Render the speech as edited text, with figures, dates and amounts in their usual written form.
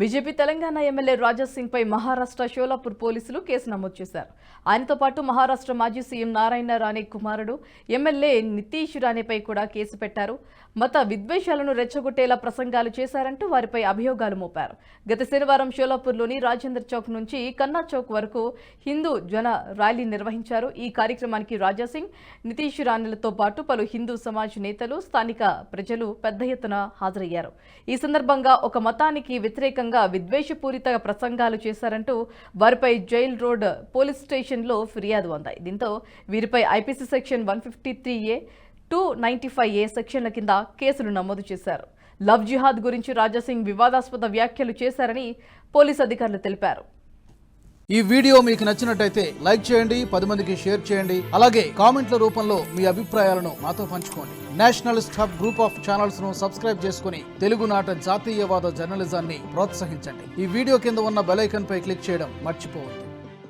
BJP Telangana MLA Raja Singh పై మహారాష్ట్ర షోలాపూర్ పోలీసులు case నమోదు చేశారు. ఆయనతో పాటు మహారాష్ట్ర మాజీ సీఎం నారాయణ రాణే కుమారుడు ఎమ్మెల్యే నితీష్ రాణేపై కూడా కేసు పెట్టారు. మత విద్వేషాలను రెచ్చగొట్టేలా ప్రసంగాలు చేశారంటూ వారిపై అభియోగాలు మోపారు. గత శనివారం షోలాపూర్లోని రాజేందర్ చౌక్ నుంచి కన్నా చౌక్ వరకు హిందూ జన ర్యాలీ నిర్వహించారు. ఈ కార్యక్రమానికి రాజా సింగ్, నితీష్ రాణేలతో పాటు పలు హిందూ సమాజ్ నేతలు, స్థానిక ప్రజలు పెద్ద ఎత్తున హాజరయ్యారు. ఈ సందర్భంగా ఒక మతానికి వ్యతిరేకంగా విద్వేషపూరిత ప్రసంగాలు చేశారంటూ వారిపై జైల్ రోడ్ పోలీస్ స్టేషన్లో ఫిర్యాదు అందాయి. దీంతో వీరిపై ఐపీసీ సెక్షన్ 153A, 295A సెక్షన్ల కింద కేసులు నమోదు చేశారు. లవ్ జిహాద్ గురించి రాజా సింగ్ వివాదాస్పద వ్యాఖ్యలు చేశారని పోలీసు అధికారులు తెలిపారు. ఈ వీడియో మీకు నచ్చినట్టయితే లైక్ చేయండి, 10 మందికి షేర్ చేయండి. అలాగే కామెంట్ల రూపంలో మీ అభిప్రాయాలను మాతో పంచుకోండి. Nationalist hub group of channels ను సబ్స్క్రైబ్ చేసుకుని తెలుగునాట జాతీయవాద జర్నలిజాన్ని ప్రోత్సహించండి. ఈ వీడియో కింద ఉన్న బెల్ ఐకాన్ పై క్లిక్ చేయడం మర్చిపోవద్దు.